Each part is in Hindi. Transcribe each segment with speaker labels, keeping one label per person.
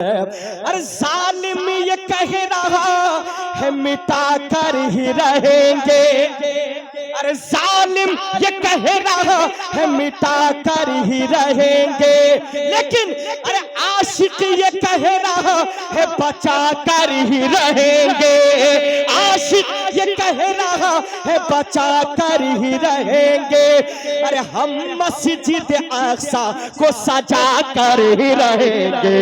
Speaker 1: अरे जालिम ये कह रहा है मिटा कर ही रहेंगे। अरे जालिम ये कह रहा है मिटा कर ही रहेंगे, लेकिन अरे आशिक ये कह रहा है बचा कर ही रहेंगे। आशिक ये कह रहा है बचा कर ही रहेंगे। अरे हम मस्जिद अक्सा को सजा कर ही रहेंगे।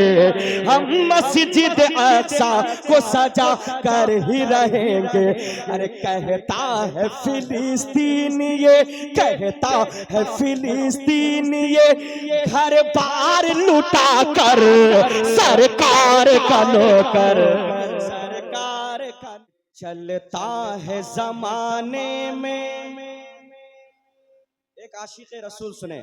Speaker 1: हम मस्जिद अक्सा को सजा कर ही रहेंगे। अरे कहता है फिलिस्तीन ये, कहता है फिलिस्तीन ये, घर बार लुटा कर सरकार का नौकर, सरकार का चलता है जमाने में। एक आशिक रसूल सुने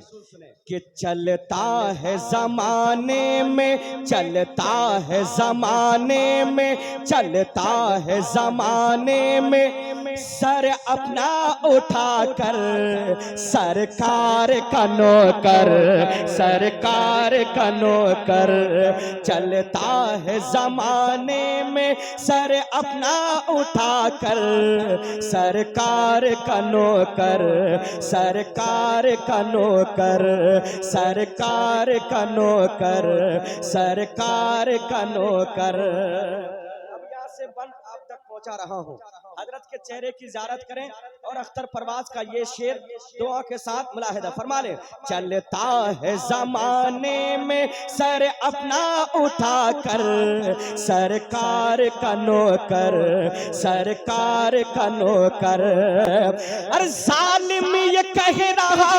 Speaker 1: कि चलता है जमाने में, चलता है जमाने में, चलता है जमाने में, सर अपना उठाकर सरकार का नौकर, सरकार का नौकर। चलता है जमाने में सर अपना उठाकर सरकार का नौकर, सरकार का नौकर, सरकार का नौकर, सरकार का नौकर। अब यहाँ से बंद आप तक पहुंचा रहा हूँ। हजरत के चेहरे की ज़ियारत करें और अख्तर परवाज का ये शेर दुआ के साथ मुलाहिदा फरमा ले। चलता है जमाने में सर अपना उठाकर सरकार का नौकर, सरकार का नौकर। अरे जालिम ये कह रहा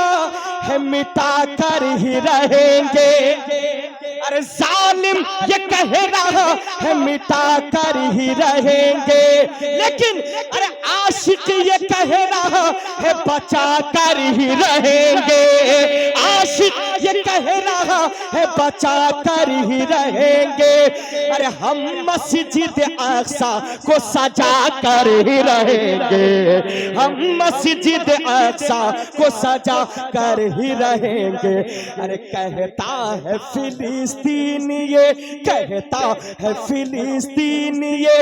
Speaker 1: है मिटा कर ही रहेंगे। अरे जालिम ये कह रहा है मिटा कर ही रहेंगे, लेकिन अरे आशिक ये कह रहा है बचा कर ही रहेंगे। आशिक ये कह रहा है बचा कर ही रहेंगे। अरे हम मस्जिद अक्सा को सजा कर ही रहेंगे। हम मस्जिद अक्सा को सजा कर ही रहेंगे। अरे कहता है फिलिस्तीन ये, कहता है फिलिस्तीन ये,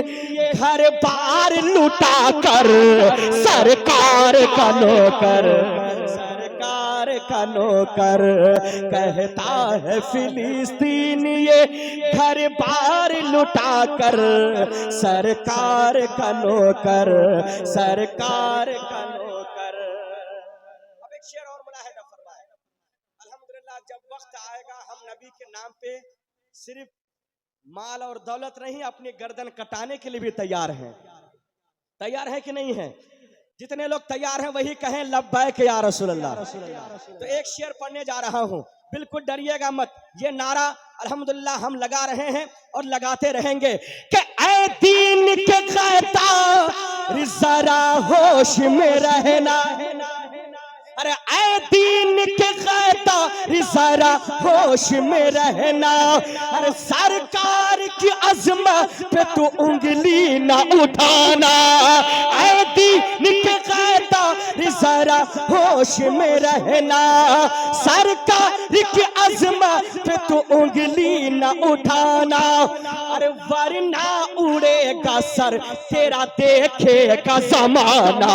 Speaker 1: घर बार लुटा कर सरकार का नौकर, सरकार का नौकर। कहता है फिलिस्तीन ये, घर बार लुटा कर सरकार का नौकर, सरकार का नौकर। अब एक शेर और मुलाहिदा फरमाए। अल्हम्दुलिल्लाह जब वक्त आएगा हम नबी के नाम पे सिर्फ माल और दौलत नहीं, अपनी गर्दन कटाने के लिए भी तैयार हैं। तैयार है कि नहीं है? जितने लोग तैयार हैं वही कहें लब्बैक या रसूल अल्लाह। तो एक शेर पढ़ने जा रहा हूं, बिल्कुल डरिएगा मत। ये नारा अल्हम्दुलिल्लाह हम लगा रहे हैं और लगाते रहेंगे कि ऐ दीन के कहता जरा होश में रहना। अरे ऐ दीन के कहता जरा होश में रहना। अरे सरकार की अजमत पे तू उंगली ना उठाना। ऐ दीन के कहता जरा होश में रहना। सरकार की अजमत पे तू उंगली ना उठाना। अरे वरना उड़ेगा सर तेरा देखेगा जमाना।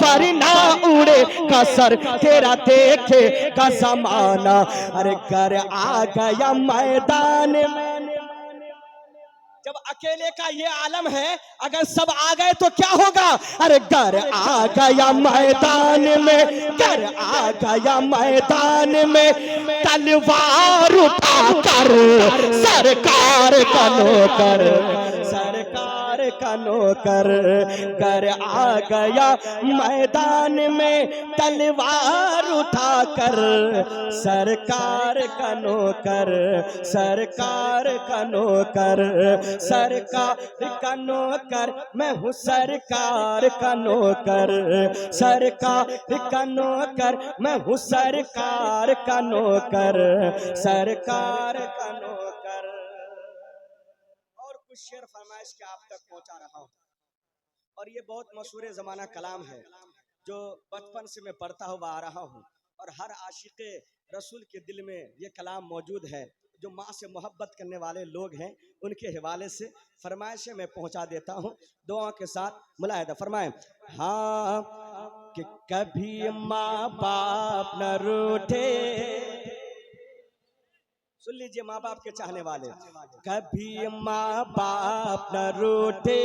Speaker 1: वरना उड़ेगा सर तेरा देखेगा जमाना। अरे घर आ गया मैदान में। जब अकेले का ये आलम है, अगर सब आ गए तो क्या होगा? अरे घर आ गया मैदान में, घर आ गया मैदान में, तलवार उठाकर सरकार का नौकर, सरकार का नौकर। घर आ गया मैदान में, तलवार उठाकर सरकार का नौकर, सरकार का नौकर, सरकार का नौकर। मैं हूँ सरकार का नौकर, सरकार का नौकर। मैं हूँ सरकार का नौकर, सरकार का नौकर। और कुछ शेर फरमाइश के आप तक पहुंचा रहा हूँ, और ये बहुत मशहूर ज़माना कलाम है जो बचपन से मैं पढ़ता हुआ आ रहा हूँ, और हर आशिक़ रसूल के दिल में ये कलाम मौजूद है। जो माँ से मोहब्बत करने वाले लोग हैं उनके हवाले से फरमाइशें मैं पहुंचा देता हूं, दुआ के साथ मुलाहिदा फरमाएं। हाँ कि कभी माँ बाप न रूठे, सुन लीजिए माँ बाप के चाहने वाले, कभी माँ बाप न रूठे,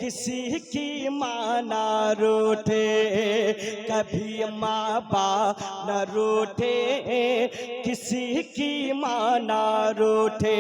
Speaker 1: किसी की माँ न रूठे, कभी माँ बाप न रूठे, किसी की माँ न रूठे।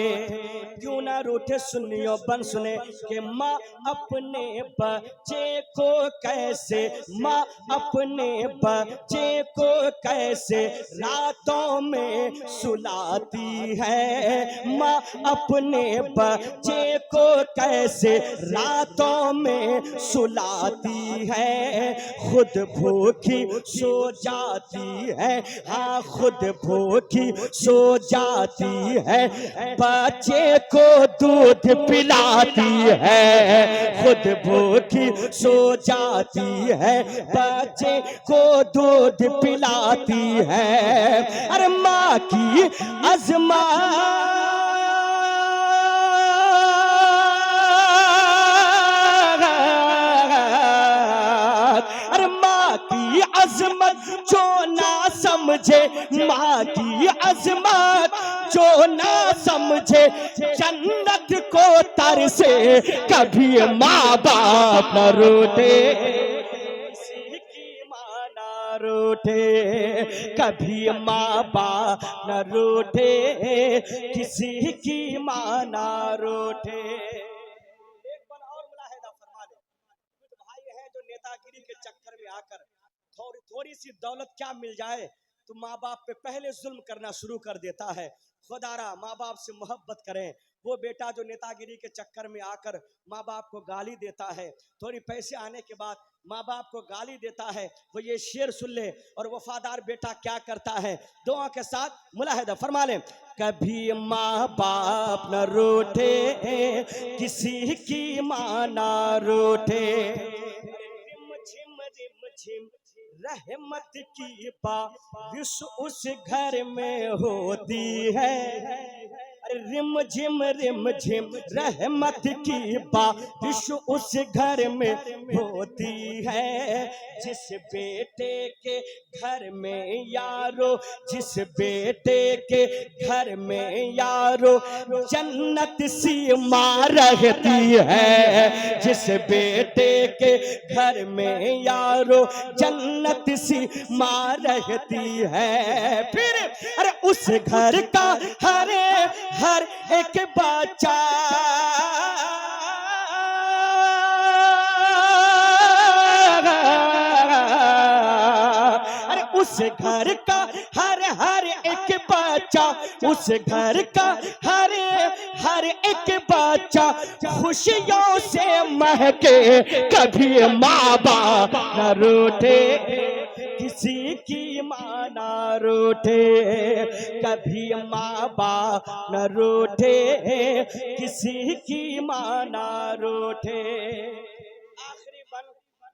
Speaker 1: क्यों ना रूठे सुनियो बन सुने कि माँ अपने बच्चे को कैसे, माँ अपने बच्चे को कैसे रातों में सुलाती है, माँ अपने बच्चे को कैसे रातों में सुलाती है, खुद भूखी सो जाती है, हाँ खुद भूखी सो जाती है, बच्चे को दूध पिलाती है, खुद भूखी सो जाती है, बच्चे को दूध पिलाती है। अरे माँ की अज़मा, अरे माँ की अज़मत जो ना समझे, माँ की अज़मत जो ना समझे, जन्नत को तरसे कभी माँ बाप न रूठे, किसी की माँ न रूठे, कभी माँ बाप न रूठे, किसी की माँ न रूठे। एक बार और मुलाहिदा फरमा ले, कुछ भाई हैं जो नेतागिरी के चक्कर में आकर थोड़ी सी दौलत क्या मिल जाए तो माँ बाप पे पहले जुल्म करना शुरू कर देता है। खुदारा माँ बाप से मोहब्बत करें। वो बेटा जो नेतागिरी के चक्कर में आकर माँ बाप को गाली देता है, थोड़ी पैसे आने के बाद माँ बाप को गाली देता है, वो ये शेर सुन ले और वफादार बेटा क्या करता है, दुआ के साथ मुलाहिदा फरमा ले। कभी माँ बाप न रूठे, किसी की माँ न रूठे, रिम झिम रहमत की बारिश उस घर में होती है, रिम झिम रहमत की बारिश उस घर में होती है। जिस बेटे के घर में यारो, जिस बेटे के घर में यारो जन्नत सी माँ रहती है, जिस बेटे के घर में यारो जन्नत सी माँ रहती है। फिर अरे उस घर का हर एक बच्चा उस घर का हर एक बच्चा, उस घर का हर एक बच्चा खुशियों से महके, कभी माँ बाप न रूठे, किसी की माँ न रूठे, कभी माँ बाप न रूठे, किसी की माँ न रूठे। आखिरी बन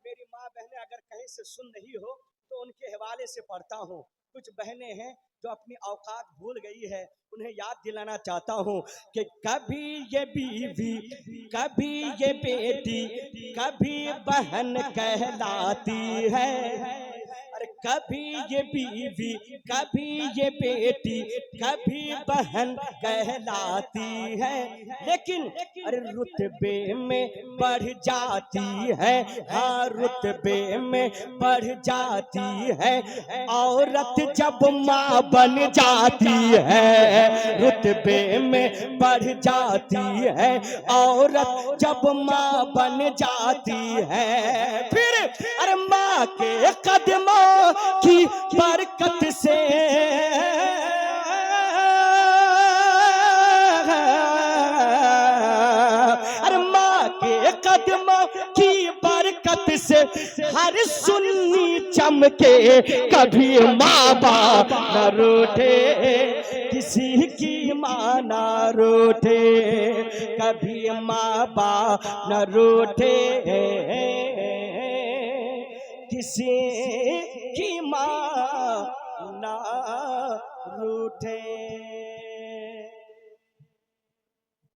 Speaker 1: मेरी माँ बहनें अगर कहीं से सुन रही हो तो उनके हवाले से पढ़ता हूँ। कुछ बहनें हैं जो अपनी औकात भूल गई है, उन्हें याद दिलाना चाहता हूँ कि कभी ये बीवी, कभी ये बेटी, कभी बहन कहलाती है, अरे कभी ये बीवी, कभी ये बेटी, कभी बहन कहलाती है, लेकिन अरे रुतबे में बढ़ जाती है, हाँ रुतबे में बढ़ जाती है, औरत जब माँ बन जाती है, रुतबे में बढ़ जाती है, औरत जब माँ बन जाती है। फिर अरे माँ के कदमों की बरकत से अरे माँ के कदमों की बरकत से हर सुन्नी चमके, कभी माँ बाप न रूठे, किसी की माँ न रूठे, कभी माँ बाप न रूठे, किसी की माँ न रूठे।